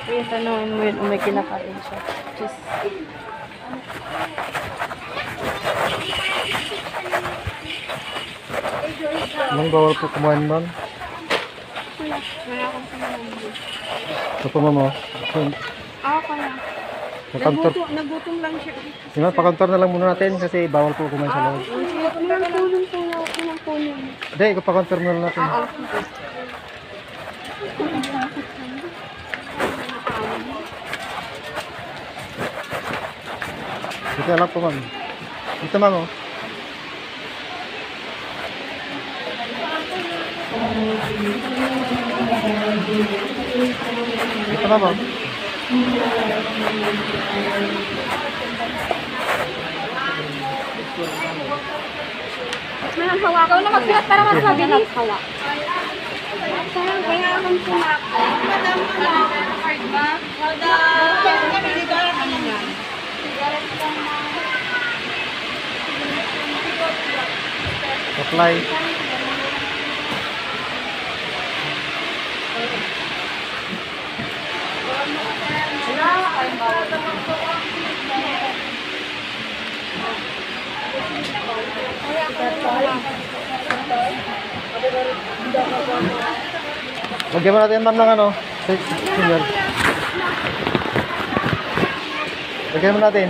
Kuya, tanongin mo yun, may kinakain siya. Cheese. Anong bawal po kumain doon? Wala. Wala akong kumain. Ito po mamo. Ako kaya. Nagutom lang siya. Diba, pakantor na lang muna natin kasi bawal po kumain sa loob. Ilang tulong po na ako ng tulong. Hindi, ipapakantor na lang natin. Dito na lang po ma'am. Dito ma'am oh. Dito ma'am oh. Mayang hawa. Ikaw na magsulat para mas mabilis. Hawa. Sayang, kaya akong sumak. Madam, card ba? Apply. Lagyan mo natin ma'am ng ano, senior. Lagyan mo natin.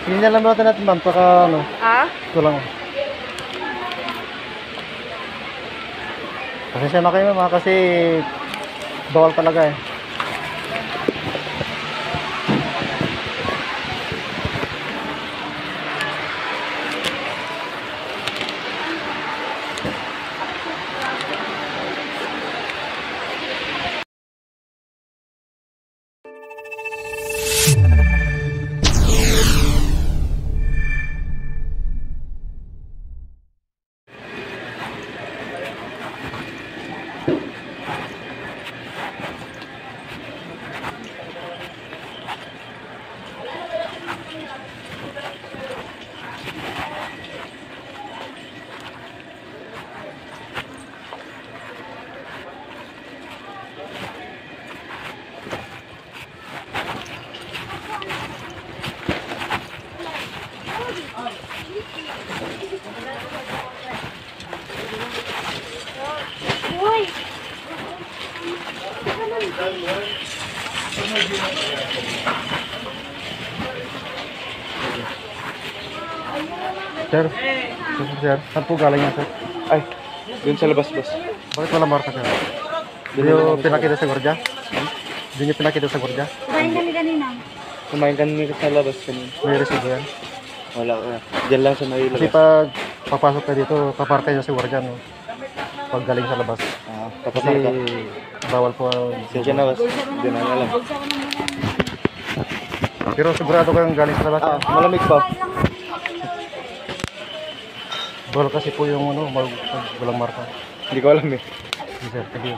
Senior lang natin ma'am, paka ano. Ito lang. Pasensya na kayo ma'am kasi bawal talaga eh. Sir, saan po galing yan sir? Ay, dun sa labas, boss. Bakit wala marka sir? Hindi nyo pinakita sa gwardiya? Hindi nyo pinakita sa gwardiya? Kumain kami kanina. Kumain kami sa labas kanina. May resibo yan? Wala ka. Diyan lang sa may Kasi labas. pag papasok ka dito, paparka nyo sa gwardiya no? Pag galing sa labas. Tapos Kasi na bawal po. Sensya na, boss. Hindi na alam. Pero sigurado kayong galing sa labas. Malamig pa. Bawal kasi po yung ano, walang marka. Hindi ko alam eh. Yes, sir, thank you.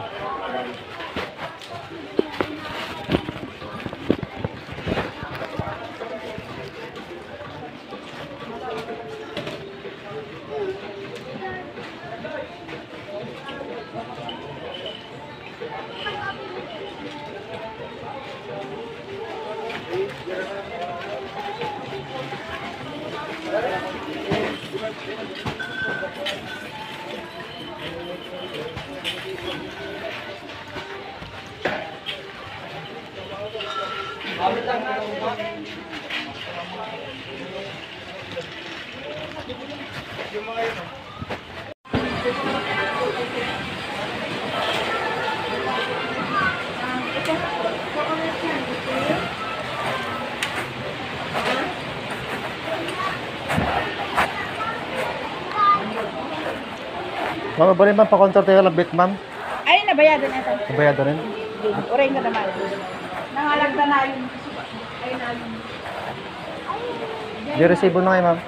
Ma'am, ba rin ma'am, pa-counter tayo lang bit ma'am? Ay, nabayadan ito. Nabayado rin? Uray na naman. Nangalagda na yun. Ay, na yun. Di resibo na kayo ma'am.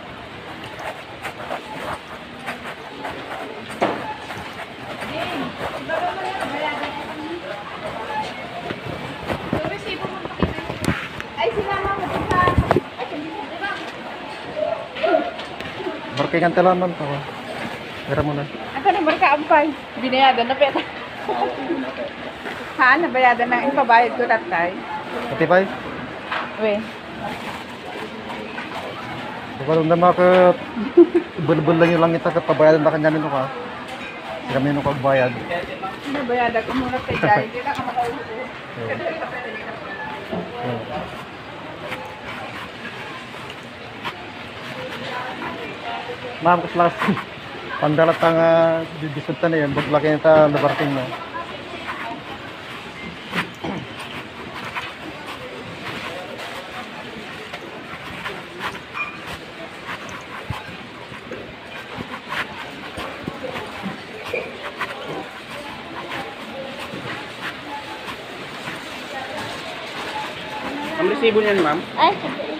Ay, sinama mo sa... Ay, diba? Markingan tala ma'am. Ako. Pera mo na. Ako na marka ampay. Binayadan na peta. ha, nabayadan ng ipabayad ko tatay. 35? Uy. Kalau naman ka bulbul lang yung langit at pabayadan na kanya nito ka. Kami nung pagbayad. Nabayadan ko muna kay Jai. Hindi lang ako makaupo. Ma'am, kas lang pandalat ang disunta na yan, baglaki nita nabarating na. Ang resibo niyan, ma'am? Ay, sige.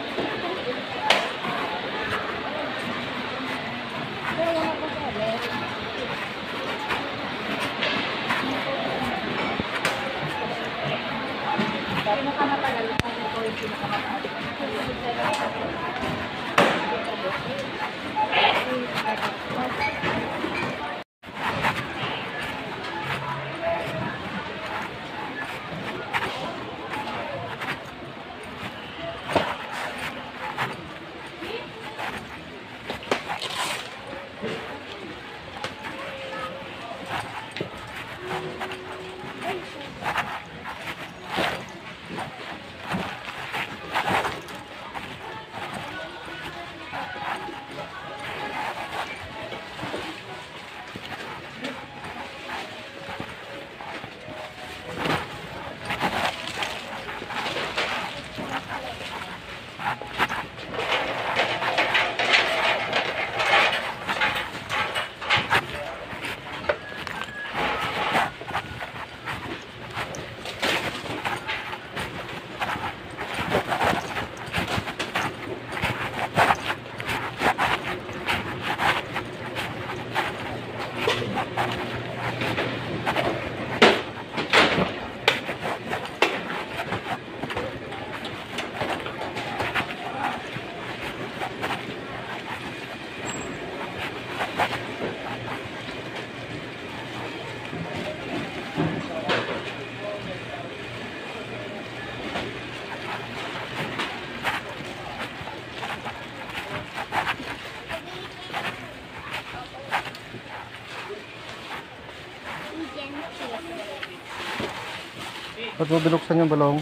Ba't mo binuksan yung balong?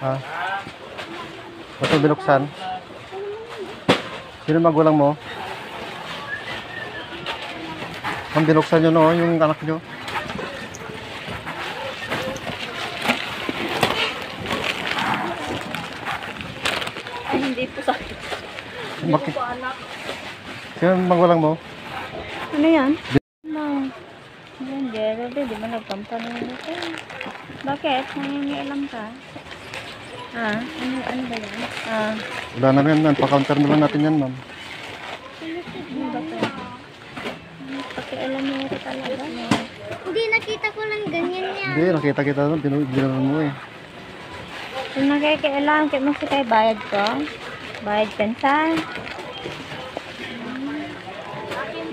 Ha? Ba't mo binuksan? Sino magulang mo? Ang binuksan nyo no, yung anak nyo? Ay, hindi po sakit. Bakit? Sino magulang mo? Ano yan? No. Hindi, di ba nagpampano ito? Bakit? Nangingialam ka? Ah, ano ba yan? Ah, Wala na yan, ma'am. Pa-counter na lang natin yan, ma'am. ano ba ito? Pakialam mo ito talaga. Hindi, nakita ko lang ganyan niya. Hindi, nakita kita doon. Binunan mo eh. Kung nakikialam, kaya mo si kayo bayad ko? Bayad pensan?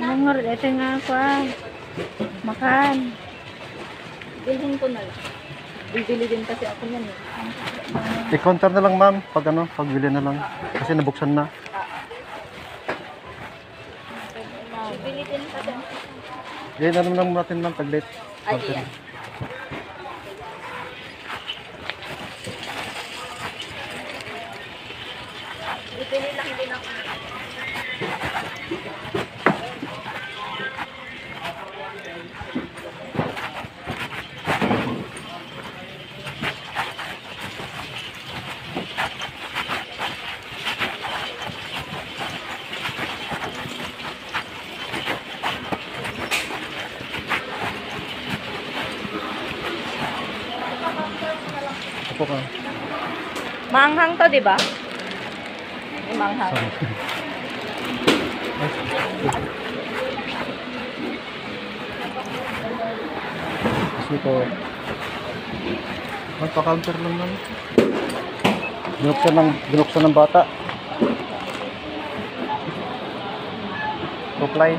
Mungor, ito nga ako ah. Makan. Bilhin ko na lang. Bibili din kasi ako yan eh. I-counter na lang, ma'am. Pag ano, pagbili na lang. Kasi nabuksan na. Bibili din kasi ako. Eh, ano lang natin, ma'am, taglit. Ay, yan. Bibili lang din ako. Opo ka. Maanghang to, di ba? Maanghang. Kasi ito, magpa-counter lang naman. Binuksan ng bata. Supply.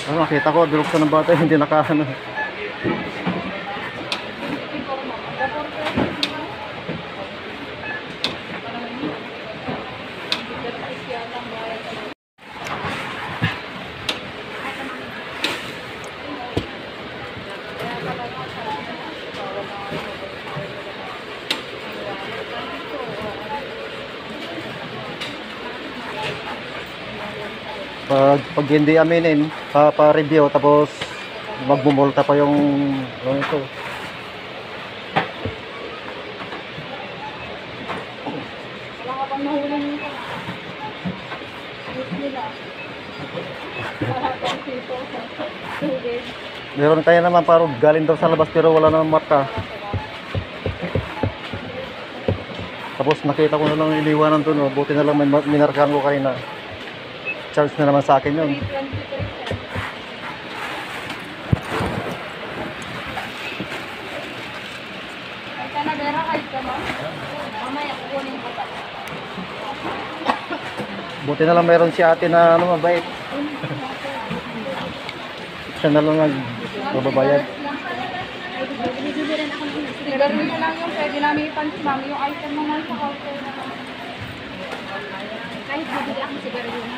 Ano, nakita ko, binuksan ng bata, hindi nakaano. Pag hindi aminin, pa-review tapos magmumulta pa yung ano ito. Wala ka pang nahuli nito. Ayos nila. Wala pang sito. Tugid. Meron tayo naman parang galing daw sa labas pero wala namang marka. Tapos nakita ko na lang iniwanan doon, oh. Buti na lang may minarkahan ko kanina. Charge na naman sa akin yun. 323 siya. Ay ka na, Vera, kahit ka mo. Mamaya, kukunin ko pa. Buti na lang meron si ate na ano, mabait. Siya na lang nagbabayad. Sigarilyo na lang yung pwede namin ipansin, mami. Yung item naman sa counter na lang. Kahit bibili ako sigarilyo na.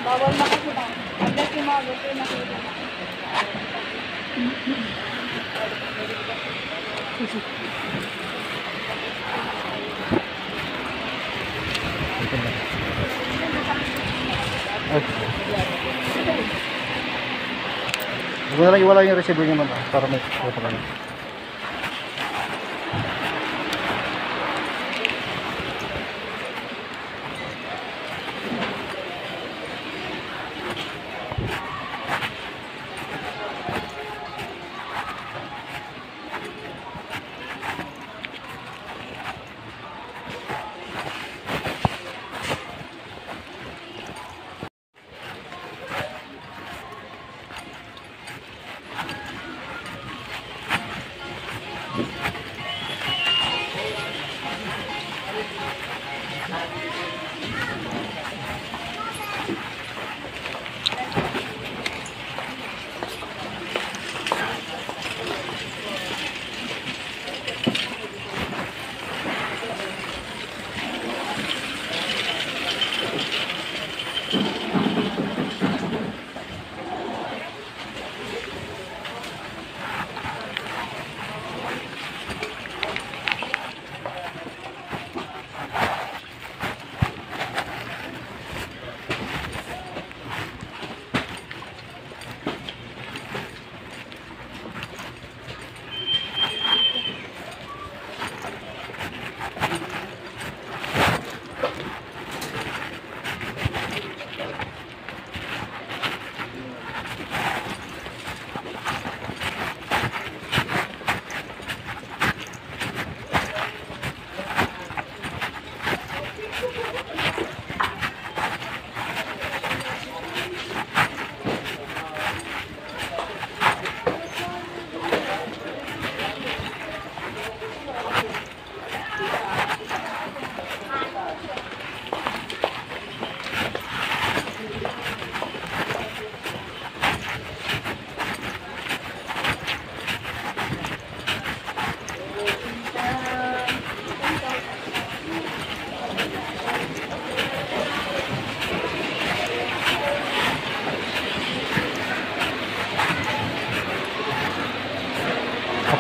Bawal na kasi ba? Unless yung mga gusto yung nakita na. Ay. Huwag na lang iwala yung resibo niya man, para may photo ka na.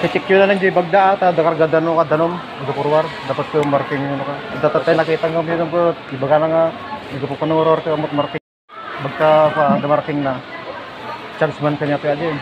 Check yun na lang dyan, bagda ata, dakarga danom ka danom, nagpurwar, dapat ko yung marking yun ka. Dapat tayo nakita nga yun po, iba ka na nga, nagpupanuror ka amot marking. Bagka pa, marking na, charge man kanya pa dyan.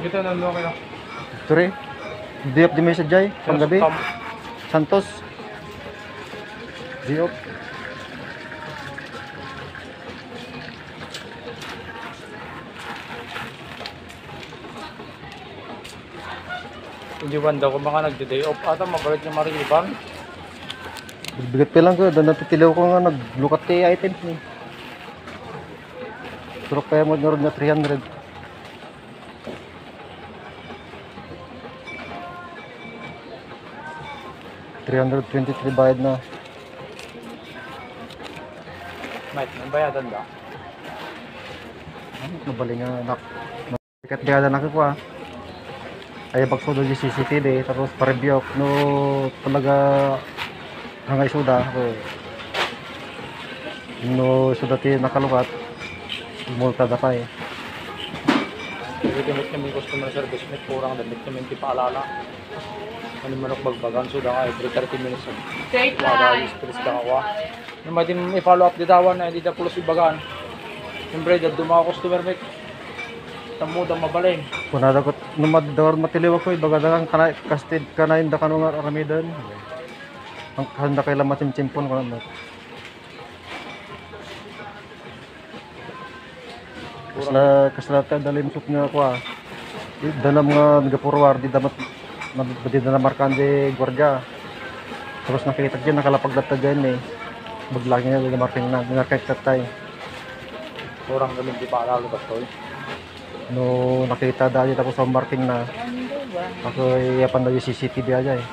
bitaw na ano kayo. Sorry. Diop di may sadyay. Panggabi. Santos. Diop. Hindi banda ko mga nagde-day off ata mabalik na mariliban. Bigat pa lang ko. Doon natitilaw ko nga naglukat kay items ni. Pero kaya mo na rin na 300. $323 bayad na. Mate, may bayadan ba? Nabali nga anak. Ikat bayad na ko ah. Ay pagsudo di CCTV tapos pa-review no talaga hangay suda ko. No suda ti nakalukat. Multa da pa eh. Legitimate kami customer service mit kurang damit kami ti paalala. Ano manok bagbagan suda ka every 30 minutes. Wala stress ka ako. Yung may din i-follow up ditawan na hindi na pulos ibagan. Siyempre dad mga customer mit. Tamo da mabalin. Kunada ko numador matiliw ko ibaga da kana kasted kana inda kanu nga ramidan. Ang handa kay lama timtimpon ko na. Kasla ta dalim suk nga ko ah. Dalam nga nagapurwar di damat di na markan di gwardiya. Tapos nakita diyan nakalapag data diyan eh. Baglagi na di marking na nakakit tatay. Kurang kami di paalala ba to? No nakita dahil tapos sa marking na. Ako iapan na yung CCTV aja eh.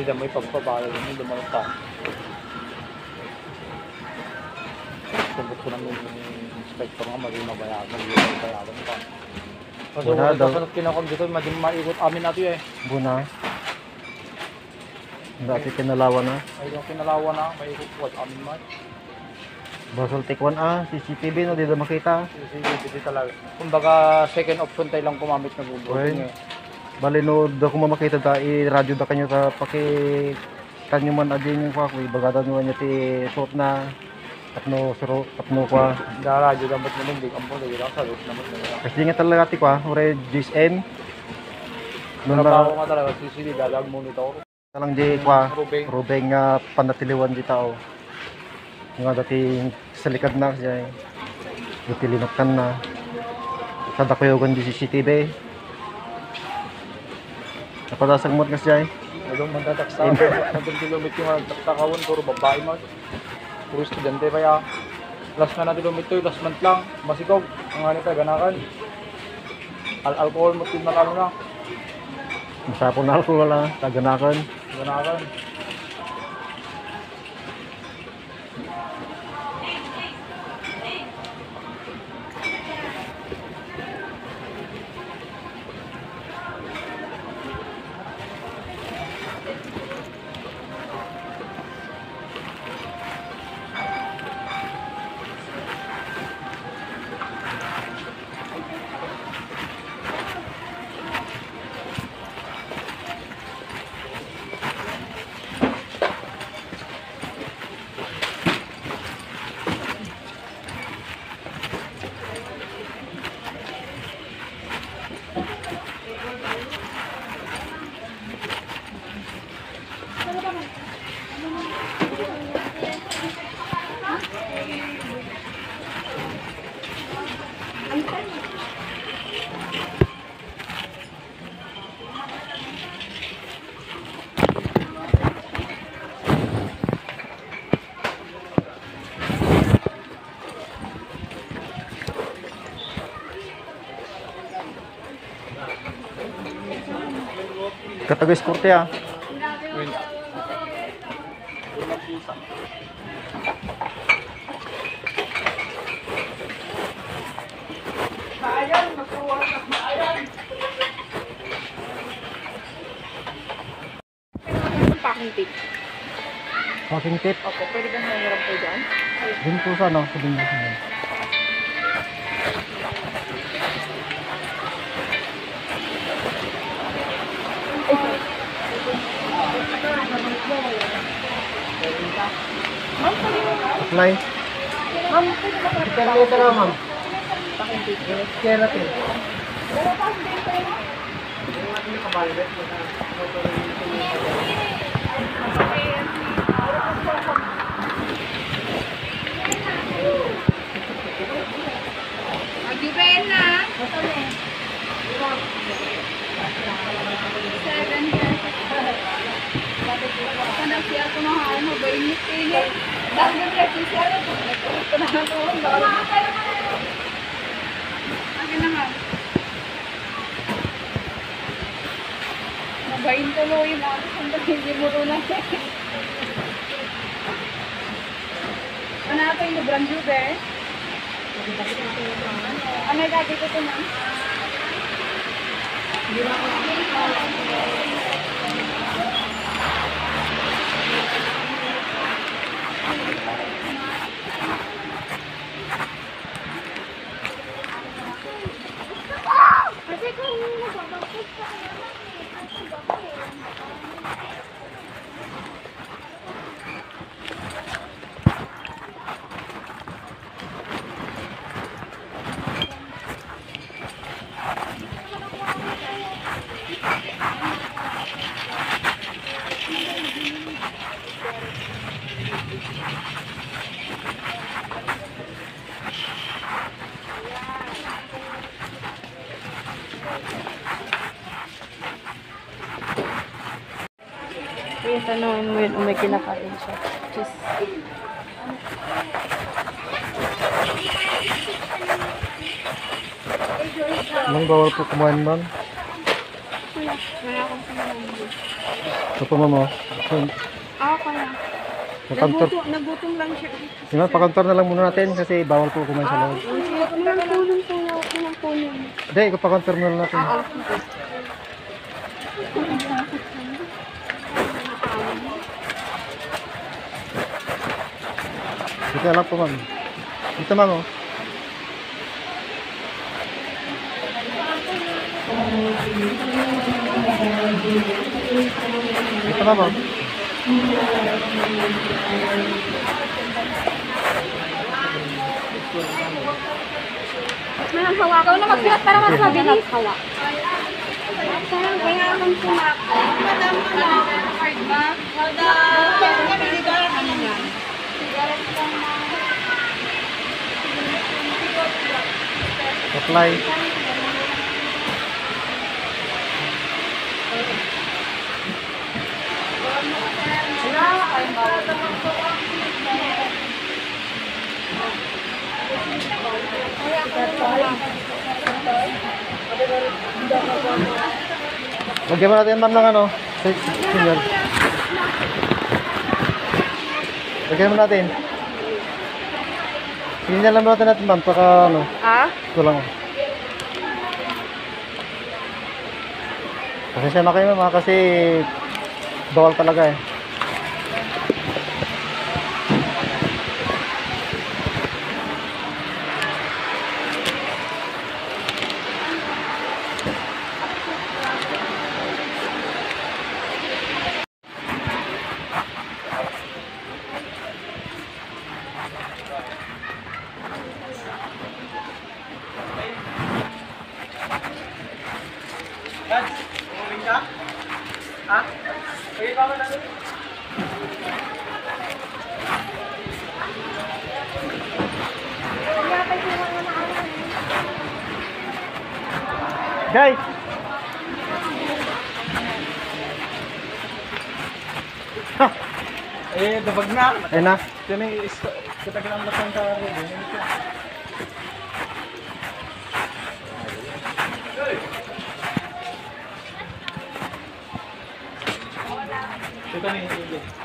Hindi na may pagpapalala hindi dumanong ka. Sabot ko namin yung inspector nga maging mabayaran pa. Kasi Wala wala daw. kasanot kinakam dito, maging maikot amin natin eh. Buna. Dati kinalawan na. Ay yung kinalawa na, maikot what amin man. Basol Tekwan ah, CCTV no, di na makita. Sige, talaga. Kumbaga second option tayo lang kumamit na bubuting eh. Bali no, da ko makita ta i-radio da kanyo sa paki kanyo man adin yung kwa ko ibagada nyo niya ti suot na tapno suro tapno kwa. Dara, dyan dapat naman, di kampong lagi lang sa loob naman nila. Kasi nga talaga ti kwa, ore GSM. Nung Trabaho na nga talaga, sisili, dalag monitor. lang di kwa, Rubeng. rubeng nga panatiliwan di tao. Nga dati sa likad na siya. Dati linoktan na. Sada ko yung di CCTV. Napadasag mo nga siya. Nagong mandataksa, nagong kilomit yung nagtaktakawan, puro babae mo. Puro estudyante pa ya. Last na natin kilomit last month lang, masikaw. Ang ano tayo, ganakan. Alcohol mo tin nakano na. Masapon na ako wala, taganakan. Ganakan. Katagos korte ah. Packing tape. Packing tape. Opo, pwede ba nangyarap po dyan? Din po sa ano, sabihin mo sa Apply. Ma'am, Kaya ito na, ma'am. Kaya natin. mag-ibel na. 7 pesos. Kanang siya ko na ano, ba init-init. Dahil na siya siya. Ito na ako. Akin na ma'am. Mabayin tuloy na ako. Sandali, hindi mo rin na. Ano ito yung brand new be? Ano yung dati ko ito ma'am? Kasi kung nababagod ka Kaya tanongin mo yun, may kinakain siya. Cheese. Anong bawal po kumain, ma'am? Wala akong sinabi. Ito po, ma'am. Ah, kaya. Pakantor. Nagutom lang siya. Diba, pakantor na lang muna natin kasi bawal po kumain sa loob. Ilang tulong po na ako ng tulong. Hindi, pakantor na lang natin. Dito na lang po, ma'am. Dito, ma'am, oh. Dito, ma'am, oh. Ikaw na magsulat para mas mabilis. Parang kaya akong sumak. Madam, card ba? Apply. Lagyan mo natin, ma'am, ng ano, signal. Lagyan mo natin. Signal lang natin, ma'am, pagka ano. Ito lang. Pasensya na kayo, ma'am, kasi bawal talaga eh. Guys! Dabag na. Ayun na. Katagal ang lakang ka rin. Ito na yung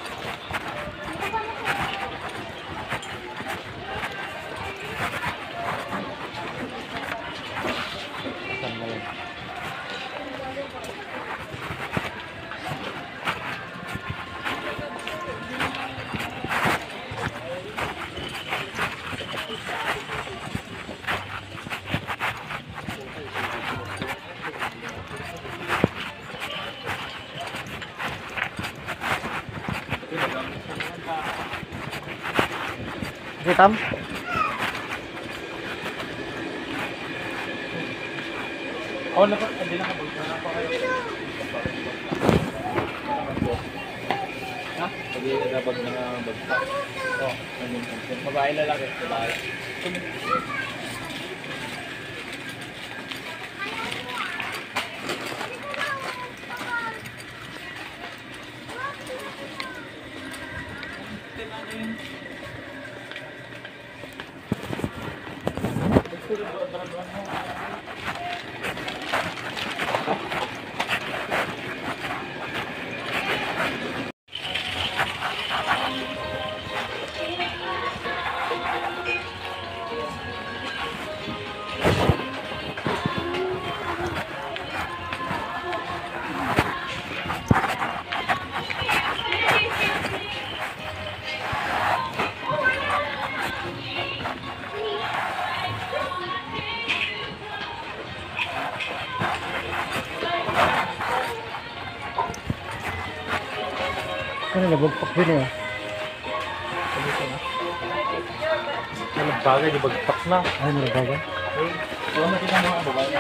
Kitam? Oh, dapat hindi na kabog na pa kayo. Ha? Pag dapat na bagta. Oh, ano yung babae lalaki, babae. Ano, nabagpak din eh. Nagbaga, di bagpak na. Ay, nabagpak. Wala mo kita mga babae na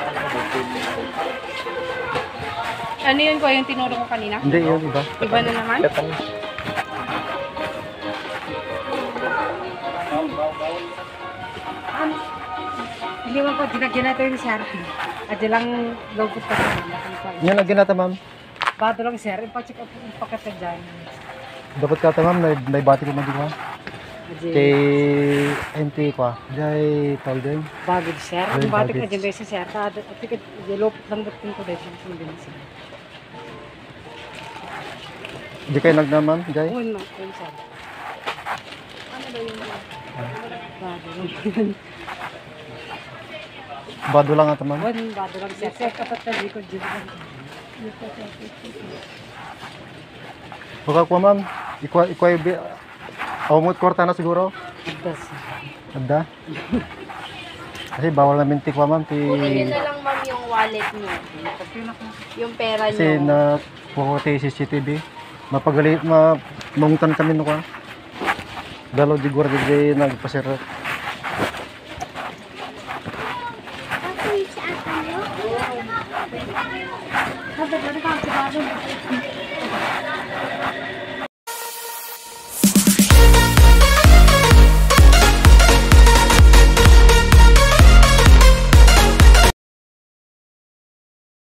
Ano yun ko yung tinuro ko kanina? Hindi, yun iba. Iba na naman? Hindi mo po, dinagyan natin yung sir. At lang logos pa sa Yan lagi natin, ma'am. Bato lang sir, ipacheck up yung paket ka dyan. Dapat ka ma'am, naibati ko na din ha. Kay MP ko ha. Dahil tawag din. Bago sir, Ay, yung batik na bago. dyan sa sir. At ticket, lopot lang dating ko dahil sa sundin sir. Hindi kayo nagnaman, Jay? Oo, no, yun sir. Ano ba yun? Bago lang. Bado lang ata ma'am. One, bago lang sir. Sir, kapat na di ko dyan. Baka ko ma'am, ikaw umot kwarta na siguro. Agdas. Adda. Kasi bawal na mintik pa ma'am. Kunin na lang ma'am yung wallet niyo. Yung pera Kasi niyo. na pukuti CCTV. Mapagali, mamungutan kami no ka. Dalo di gura di nagpasira. Ako sa akin, no? Habang ano ka, sa bago.